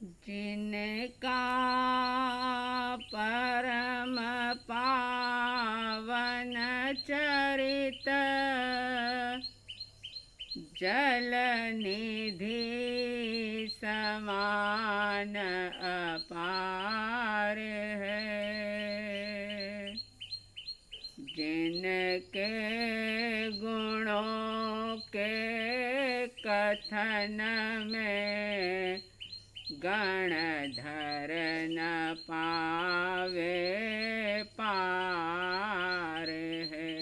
जिनका परम पावन चरित जल निधि समान अपार है। जिनके गुणों के कथन में गणधर न पावे पार है।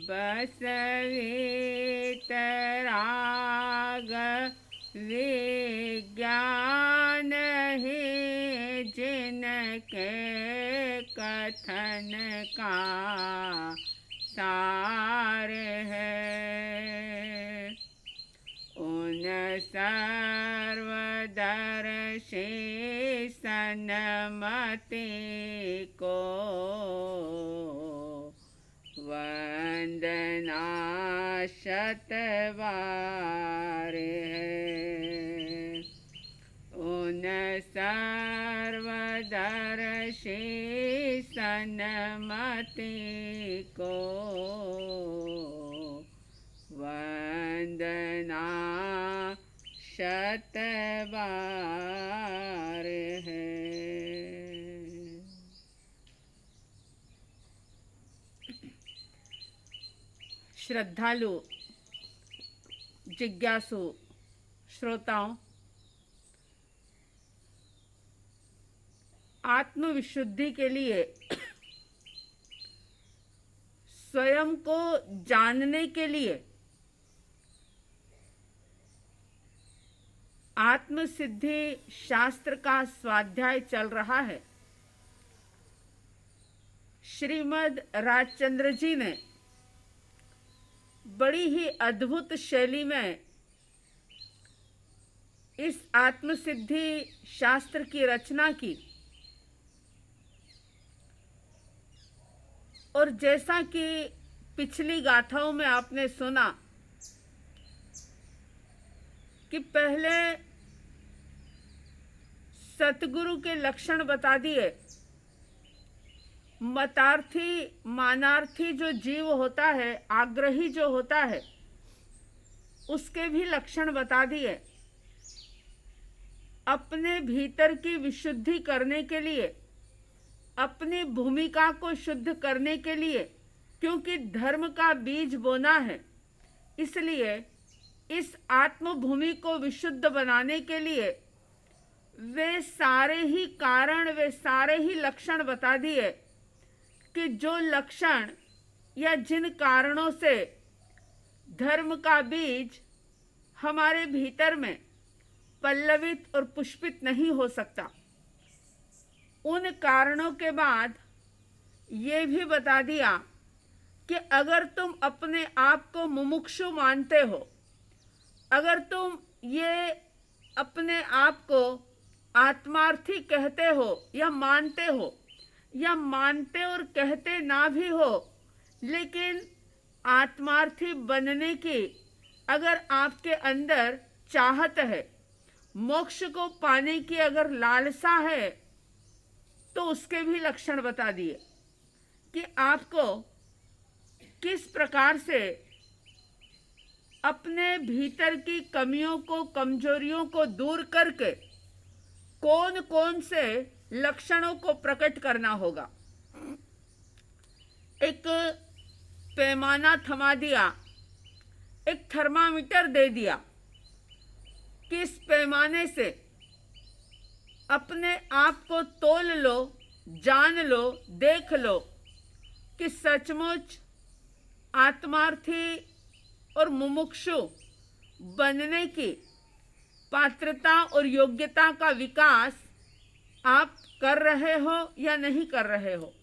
बसवीतराग विज्ञान ही जिनके कथन का सार है। उन सर्वदर्शी सन्मति को वंदना शतबार है। उन सर्वदर्शी सन्मति को वंदना शतबार है। श्रद्धालु जिज्ञासु श्रोताओं, आत्मविशुद्धि के लिए स्वयं को जानने के लिए आत्मसिद्धि शास्त्र का स्वाध्याय चल रहा है। श्रीमद् राजचंद्र जी ने बड़ी ही अद्भुत शैली में इस आत्मसिद्धि शास्त्र की रचना की। और जैसा कि पिछली गाथाओं में आपने सुना कि पहले सतगुरु के लक्षण बता दिए, मतार्थी मानार्थी जो जीव होता है, आग्रही जो होता है, उसके भी लक्षण बता दिए। अपने भीतर की विशुद्धि करने के लिए, अपनी भूमिका को शुद्ध करने के लिए, क्योंकि धर्म का बीज बोना है, इसलिए इस आत्मभूमि को विशुद्ध बनाने के लिए वे सारे ही कारण, वे सारे ही लक्षण बता दिए कि जो लक्षण या जिन कारणों से धर्म का बीज हमारे भीतर में पल्लवित और पुष्पित नहीं हो सकता। उन कारणों के बाद ये भी बता दिया कि अगर तुम अपने आप को मुमुक्षु मानते हो, अगर तुम ये अपने आप को आत्मार्थी कहते हो या मानते और कहते ना भी हो, लेकिन आत्मार्थी बनने की अगर आपके अंदर चाहत है, मोक्ष को पाने की अगर लालसा है, तो उसके भी लक्षण बता दिए कि आपको किस प्रकार से अपने भीतर की कमियों को, कमजोरियों को दूर करके कौन कौन से लक्षणों को प्रकट करना होगा। एक पैमाना थमा दिया, एक थर्मामीटर दे दिया कि इस पैमाने से अपने आप को तोल लो, जान लो, देख लो कि सचमुच आत्मार्थी और मुमुक्षु बनने की पात्रता और योग्यता का विकास आप कर रहे हो या नहीं कर रहे हो।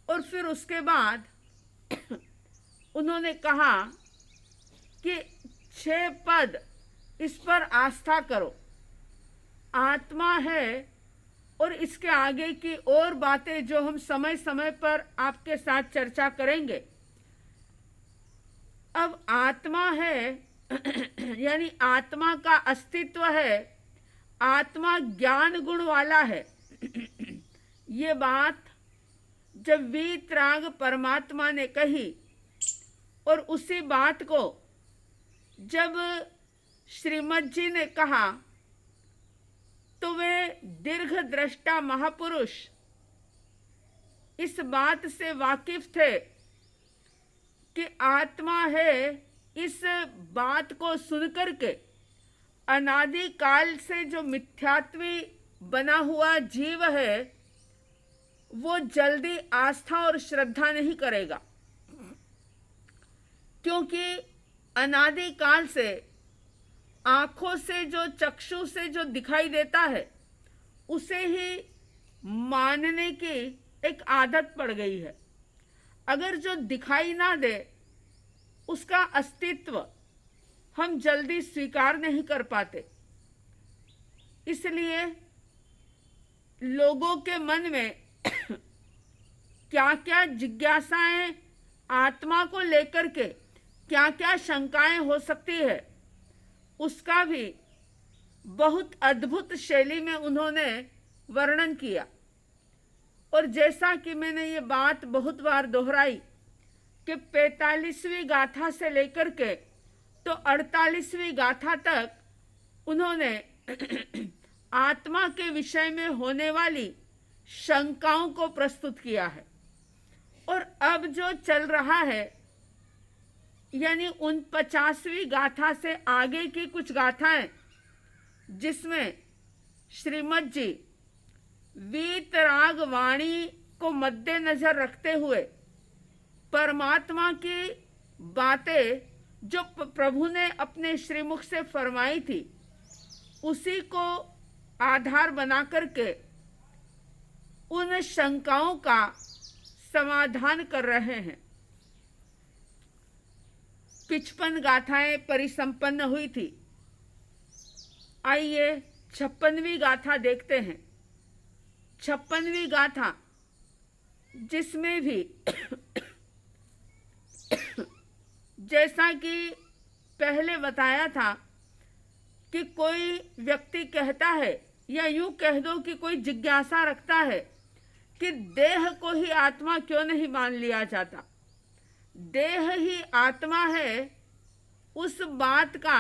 और फिर उसके बाद उन्होंने कहा कि 6 पद इस पर आस्था करो। आत्मा है और इसके आगे की और बातें जो हम समय समय पर आपके साथ चर्चा करेंगे। अब आत्मा है यानी आत्मा का अस्तित्व है, आत्मा ज्ञान गुण वाला है। ये बात जब वीतराग परमात्मा ने कही और उसी बात को जब श्रीमद जी ने कहा तो वे दीर्घ दृष्टा महापुरुष इस बात से वाकिफ थे कि आत्मा है। इस बात को सुनकर के अनादि काल से जो मिथ्यात्वी बना हुआ जीव है वो जल्दी आस्था और श्रद्धा नहीं करेगा, क्योंकि अनादि काल से आंखों से जो चक्षु से जो दिखाई देता है उसे ही मानने की एक आदत पड़ गई है। अगर जो दिखाई ना दे उसका अस्तित्व हम जल्दी स्वीकार नहीं कर पाते। इसलिए लोगों के मन में क्या क्या जिज्ञासाएं आत्मा को लेकर के क्या क्या शंकाएं हो सकती है उसका भी बहुत अद्भुत शैली में उन्होंने वर्णन किया। और जैसा कि मैंने ये बात बहुत बार दोहराई कि 45वीं गाथा से लेकर के तो 48वीं गाथा तक उन्होंने आत्मा के विषय में होने वाली शंकाओं को प्रस्तुत किया है। और अब जो चल रहा है यानी 49वीं गाथा से आगे की कुछ गाथाएं जिसमें श्रीमद जी वीतराग वाणी को मद्देनजर रखते हुए परमात्मा की बातें जो प्रभु ने अपने श्रीमुख से फरमाई थी उसी को आधार बना करके उन शंकाओं का समाधान कर रहे हैं। 55 गाथाएं परिसंपन्न हुई थी। आइए 56वीं गाथा देखते हैं। 56वीं गाथा जिसमें भी जैसा कि पहले बताया था कि कोई व्यक्ति कहता है या यूं कह दो कि कोई जिज्ञासा रखता है कि देह को ही आत्मा क्यों नहीं मान लिया जाता, देह ही आत्मा है। उस बात का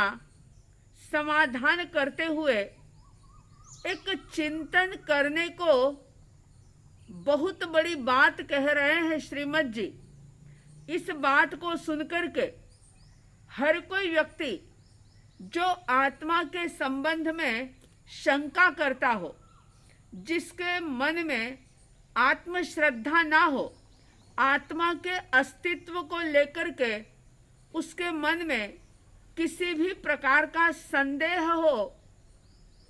समाधान करते हुए एक चिंतन करने को बहुत बड़ी बात कह रहे हैं श्रीमद जी। इस बात को सुनकर के हर कोई व्यक्ति जो आत्मा के संबंध में शंका करता हो, जिसके मन में आत्मश्रद्धा ना हो, आत्मा के अस्तित्व को लेकर के उसके मन में किसी भी प्रकार का संदेह हो,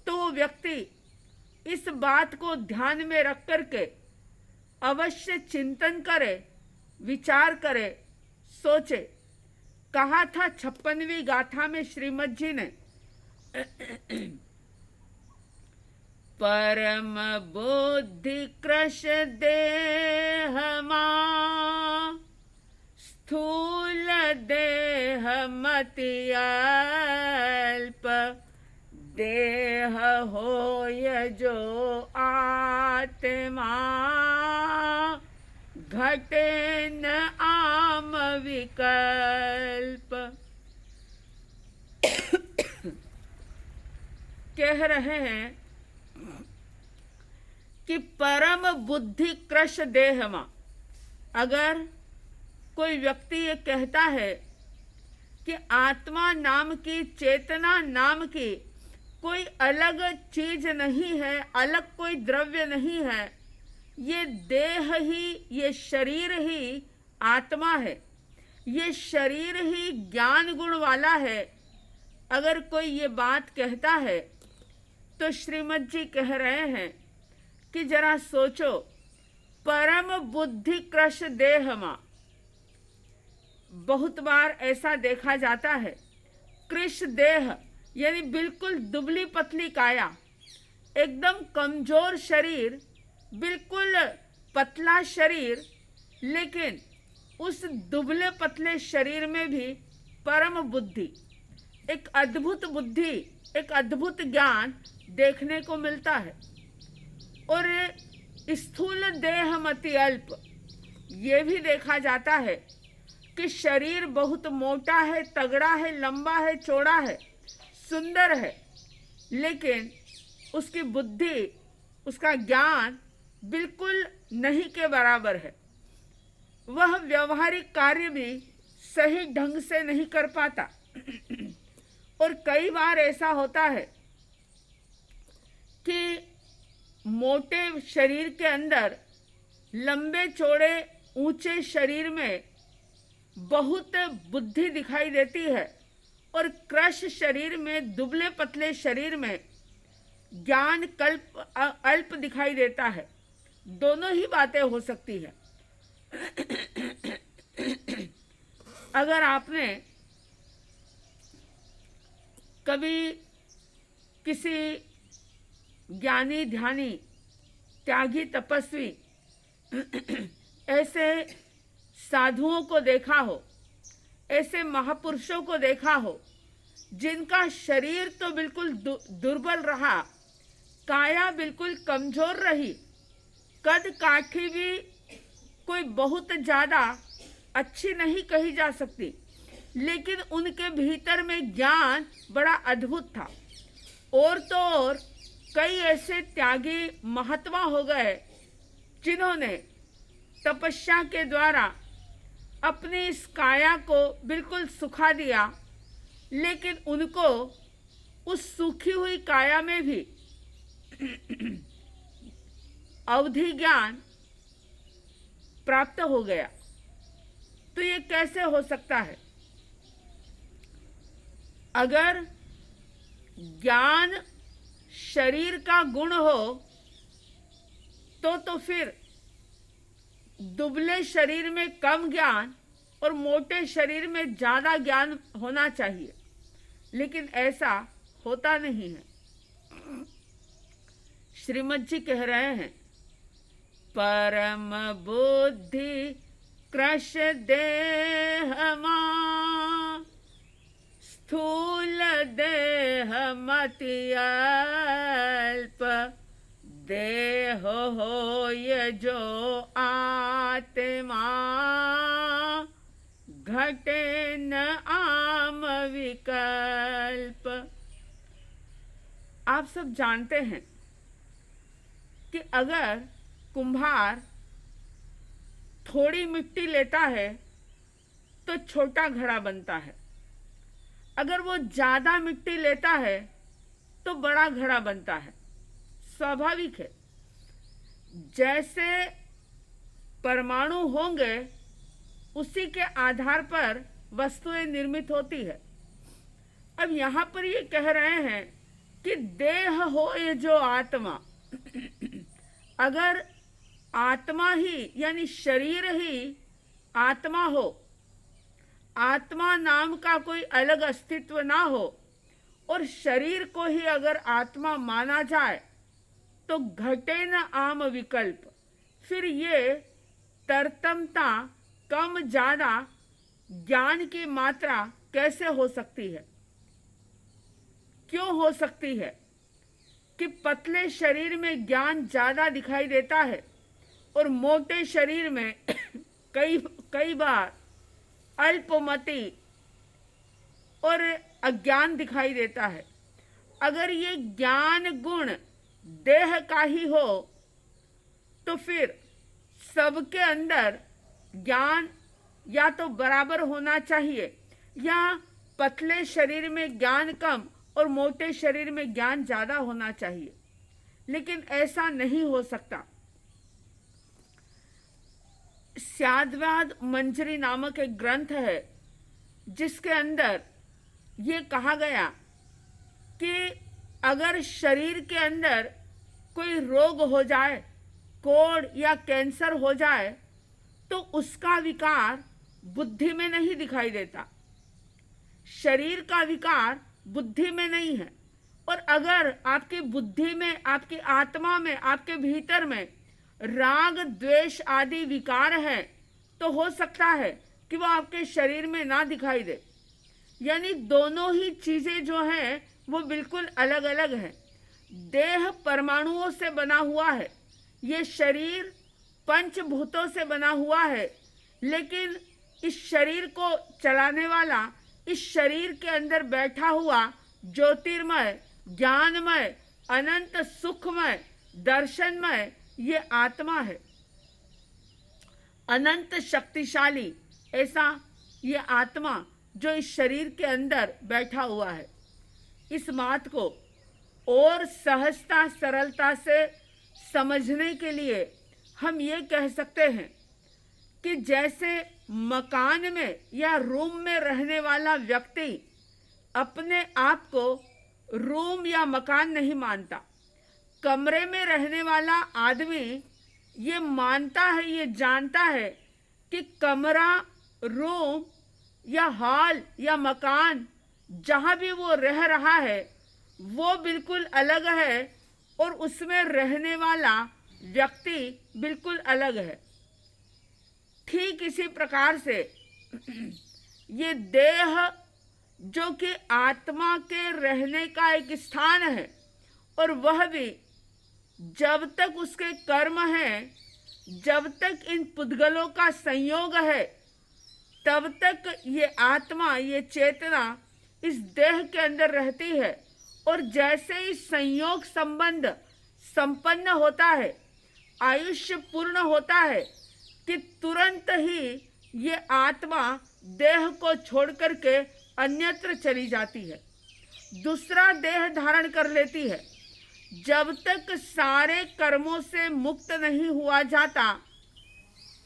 तो वो व्यक्ति इस बात को ध्यान में रख करके अवश्य चिंतन करे, विचार करे, सोचे। कहा था 56वीं गाथा में श्रीमद जी ने परम बुद्धि कृश देह मां स्थूल देह मति अल्प देह होय जो आत्मा घटे न आम विकल्प। कह रहे हैं कि परम बुद्धि कृश देह मां, अगर कोई व्यक्ति ये कहता है कि आत्मा नाम की, चेतना नाम की कोई अलग चीज नहीं है, अलग कोई द्रव्य नहीं है, ये देह ही, ये शरीर ही आत्मा है, ये शरीर ही ज्ञान गुण वाला है, अगर कोई ये बात कहता है तो श्रीमद जी कह रहे हैं कि जरा सोचो, परम बुद्धि कृश देह मां, बहुत बार ऐसा देखा जाता है। कृश देह यानी बिल्कुल दुबली पतली काया, एकदम कमजोर शरीर, बिल्कुल पतला शरीर, लेकिन उस दुबले पतले शरीर में भी परम बुद्धि, एक अद्भुत बुद्धि, एक अद्भुत ज्ञान देखने को मिलता है। और स्थूल देह मति अल्प, ये भी देखा जाता है कि शरीर बहुत मोटा है, तगड़ा है, लंबा है, चौड़ा है, सुंदर है, लेकिन उसकी बुद्धि, उसका ज्ञान बिल्कुल नहीं के बराबर है। वह व्यवहारिक कार्य भी सही ढंग से नहीं कर पाता। और कई बार ऐसा होता है कि मोटे शरीर के अंदर, लंबे चौड़े ऊंचे शरीर में बहुत बुद्धि दिखाई देती है, और कृश शरीर में, दुबले पतले शरीर में ज्ञान अल्प दिखाई देता है। दोनों ही बातें हो सकती है। अगर आपने कभी किसी ज्ञानी, ध्यानी, त्यागी, तपस्वी ऐसे साधुओं को देखा हो, ऐसे महापुरुषों को देखा हो जिनका शरीर तो बिल्कुल दुर्बल रहा, काया बिल्कुल कमजोर रही, कद काठी भी कोई बहुत ज़्यादा अच्छी नहीं कही जा सकती, लेकिन उनके भीतर में ज्ञान बड़ा अद्भुत था। और तो और कई ऐसे त्यागी महात्मा हो गए जिन्होंने तपस्या के द्वारा अपनी इस काया को बिल्कुल सुखा दिया, लेकिन उनको उस सूखी हुई काया में भी अवधि ज्ञान प्राप्त हो गया। तो ये कैसे हो सकता है? अगर ज्ञान शरीर का गुण हो तो फिर दुबले शरीर में कम ज्ञान और मोटे शरीर में ज्यादा ज्ञान होना चाहिए, लेकिन ऐसा होता नहीं है। श्रीमद जी कह रहे हैं, परम बुद्धि कृश देह मा, स्थूल देह मति अल्प, देह होय जो आत्मा, घटे न आम विकल्प। आप सब जानते हैं कि अगर कुम्हार थोड़ी मिट्टी लेता है तो छोटा घड़ा बनता है, अगर वो ज्यादा मिट्टी लेता है तो बड़ा घड़ा बनता है। स्वाभाविक है। जैसे परमाणु होंगे उसी के आधार पर वस्तुएं निर्मित होती है। अब यहाँ पर ये कह रहे हैं कि देह हो ये जो आत्मा, अगर आत्मा ही यानी शरीर ही आत्मा हो, आत्मा नाम का कोई अलग अस्तित्व ना हो, और शरीर को ही अगर आत्मा माना जाए तो घटे न आम विकल्प। फिर ये तरतमता, कम ज्यादा ज्ञान की मात्रा कैसे हो सकती है? क्यों हो सकती है कि पतले शरीर में ज्ञान ज्यादा दिखाई देता है और मोटे शरीर में कई बार अल्पमति और अज्ञान दिखाई देता है? अगर ये ज्ञान गुण देह का ही हो तो फिर सबके अंदर ज्ञान या तो बराबर होना चाहिए, या पतले शरीर में ज्ञान कम और मोटे शरीर में ज्ञान ज्यादा होना चाहिए। लेकिन ऐसा नहीं हो सकता। स्याद्वाद मंजरी नामक एक ग्रंथ है जिसके अंदर ये कहा गया कि अगर शरीर के अंदर कोई रोग हो जाए, कोढ़ या कैंसर हो जाए, तो उसका विकार बुद्धि में नहीं दिखाई देता। शरीर का विकार बुद्धि में नहीं है। और अगर आपकी बुद्धि में, आपकी आत्मा में, आपके भीतर में राग, द्वेष आदि विकार है तो हो सकता है कि वो आपके शरीर में ना दिखाई दे। यानी दोनों ही चीजें जो हैं वो बिल्कुल अलग अलग है। देह परमाणुओं से बना हुआ है, ये शरीर पंचभूतों से बना हुआ है, लेकिन इस शरीर को चलाने वाला, इस शरीर के अंदर बैठा हुआ ज्योतिर्मय, ज्ञानमय, अनंत सुखमय, दर्शनमय ये आत्मा है। अनंत शक्तिशाली ऐसा ये आत्मा जो इस शरीर के अंदर बैठा हुआ है। इस बात को और सहजता सरलता से समझने के लिए हम ये कह सकते हैं कि जैसे मकान में या रूम में रहने वाला व्यक्ति अपने आप को रूम या मकान नहीं मानता, कमरे में रहने वाला आदमी ये मानता है, ये जानता है कि कमरा, रूम या हॉल या मकान जहाँ भी वो रह रहा है वो बिल्कुल अलग है और उसमें रहने वाला व्यक्ति बिल्कुल अलग है। ठीक इसी प्रकार से ये देह जो कि आत्मा के रहने का एक स्थान है, और वह भी जब तक उसके कर्म हैं, जब तक इन पुद्गलों का संयोग है, तब तक ये आत्मा, ये चेतना इस देह के अंदर रहती है। और जैसे ही संयोग संबंध संपन्न होता है, आयुष्य पूर्ण होता है, कि तुरंत ही ये आत्मा देह को छोड़ करके अन्यत्र चली जाती है, दूसरा देह धारण कर लेती है। जब तक सारे कर्मों से मुक्त नहीं हुआ जाता,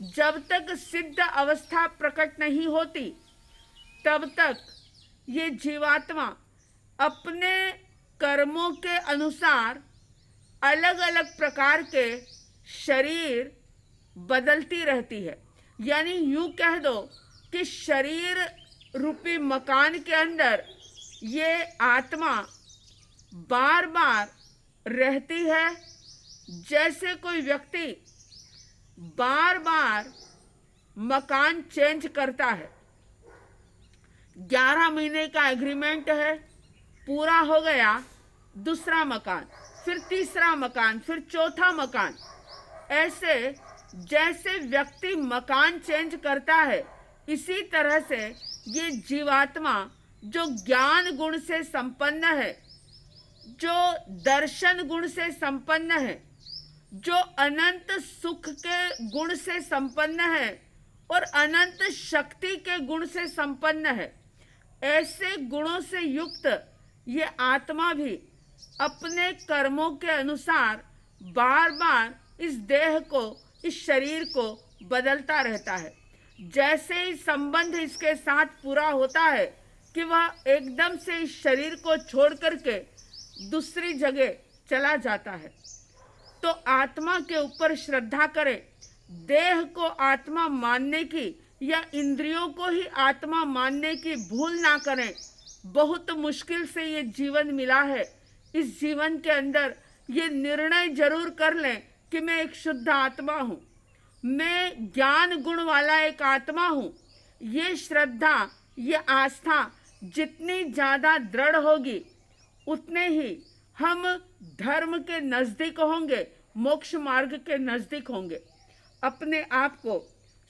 जब तक सिद्ध अवस्था प्रकट नहीं होती, तब तक ये जीवात्मा अपने कर्मों के अनुसार अलग अलग प्रकार के शरीर बदलती रहती है। यानी यूं कह दो कि शरीर रूपी मकान के अंदर ये आत्मा बार बार रहती है। जैसे कोई व्यक्ति बार बार मकान चेंज करता है, 11 महीने का एग्रीमेंट है, पूरा हो गया, दूसरा मकान, फिर तीसरा मकान, फिर चौथा मकान। ऐसे जैसे व्यक्ति मकान चेंज करता है, इसी तरह से ये जीवात्मा जो ज्ञान गुण से संपन्न है, जो दर्शन गुण से संपन्न है, जो अनंत सुख के गुण से संपन्न है और अनंत शक्ति के गुण से संपन्न है, ऐसे गुणों से युक्त ये आत्मा भी अपने कर्मों के अनुसार बार बार इस देह को, इस शरीर को बदलता रहता है। जैसे ही संबंध इसके साथ पूरा होता है कि वह एकदम से इस शरीर को छोड़ करके दूसरी जगह चला जाता है, तो आत्मा के ऊपर श्रद्धा करें। देह को आत्मा मानने की या इंद्रियों को ही आत्मा मानने की भूल ना करें। बहुत मुश्किल से ये जीवन मिला है, इस जीवन के अंदर ये निर्णय जरूर कर लें कि मैं एक शुद्ध आत्मा हूँ, मैं ज्ञान गुण वाला एक आत्मा हूँ। ये श्रद्धा, ये आस्था जितनी ज़्यादा दृढ़ होगी, उतने ही हम धर्म के नज़दीक होंगे, मोक्ष मार्ग के नज़दीक होंगे। अपने आप को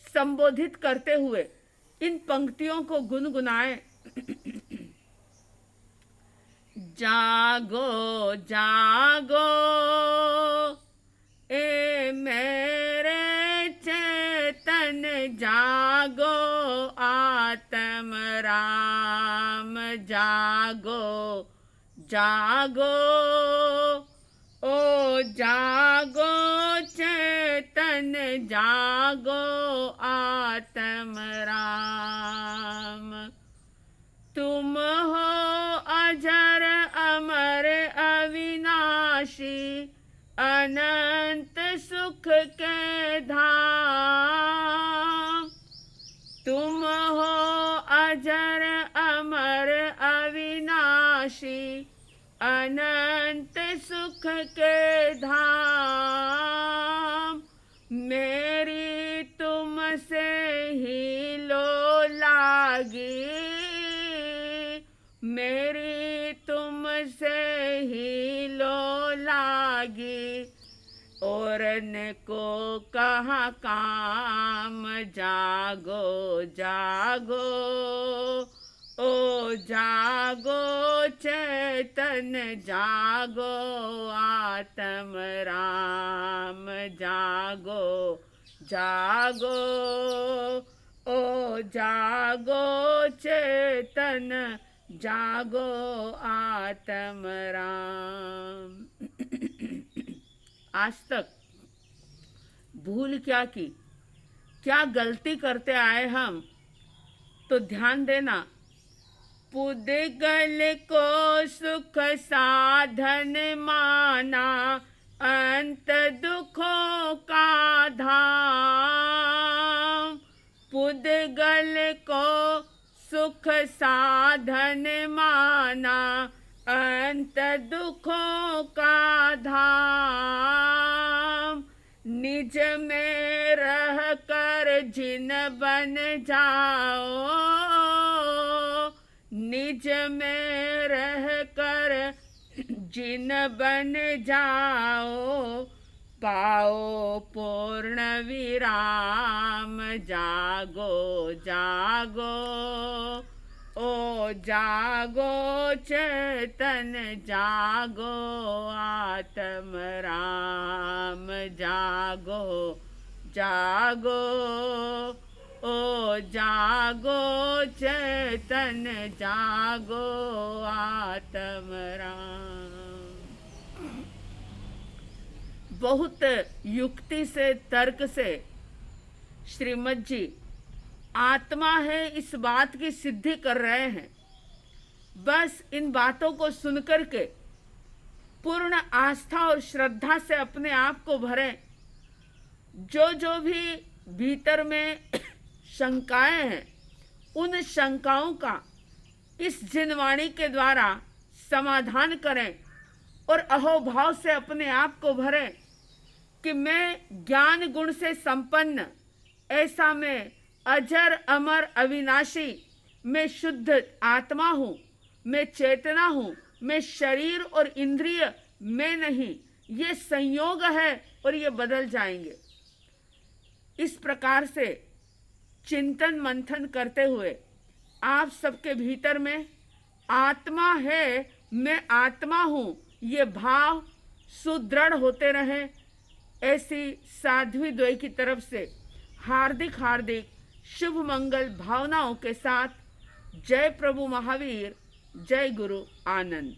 संबोधित करते हुए इन पंक्तियों को गुनगुनाएं। जागो जागो ए मेरे चेतन, जागो आत्म राम, जागो जागो ओ जागो चेतन, जागो आत्म राम। तुम हो अजर अमर अविनाशी, अनंत सुख के धाम। तुम हो अजर अमर अविनाशी, अनंत सुख के धाम। मेरी तुमसे ही लो लागी, मेरी तुमसे ही लो लागी, और न को कहा काम, जागो जागो ओ जागो चैतन जागो, आत्म राम जागो जागो ओ जागो चेतन जागो, आत्म राम। आज तक भूल क्या की, क्या गलती करते आए हम, तो ध्यान देना। पुद्गल को सुख साधन माना, अंत दुखों का धाम। पुद्गल को सुख साधन माना, अंत दुखों का धाम। निज में रह कर जिन बन जाओ, निज में रह कर जिन बन जाओ, पाओ पूर्ण विराम, जागो जागो ओ जागो चेतन जागो, आत्म राम जागो जागो ओ जागो चेतन जागो, आत्म राम। बहुत युक्ति से, तर्क से श्रीमद जी आत्मा है इस बात की सिद्धि कर रहे हैं। बस इन बातों को सुनकर के पूर्ण आस्था और श्रद्धा से अपने आप को भरें। जो भी भीतर में शंकाएं हैं, उन शंकाओं का इस जिनवाणी के द्वारा समाधान करें और अहोभाव से अपने आप को भरें कि मैं ज्ञान गुण से संपन्न, ऐसा मैं अजर अमर अविनाशी, मैं शुद्ध आत्मा हूँ, मैं चेतना हूँ, मैं शरीर और इंद्रिय मैं नहीं, ये संयोग है और ये बदल जाएंगे। इस प्रकार से चिंतन मंथन करते हुए आप सबके भीतर में आत्मा है, मैं आत्मा हूँ, ये भाव सुदृढ़ होते रहे। ऐसी साध्वी द्वय की तरफ से हार्दिक हार्दिक शुभ मंगल भावनाओं के साथ जय प्रभु महावीर, जय गुरु आनंद।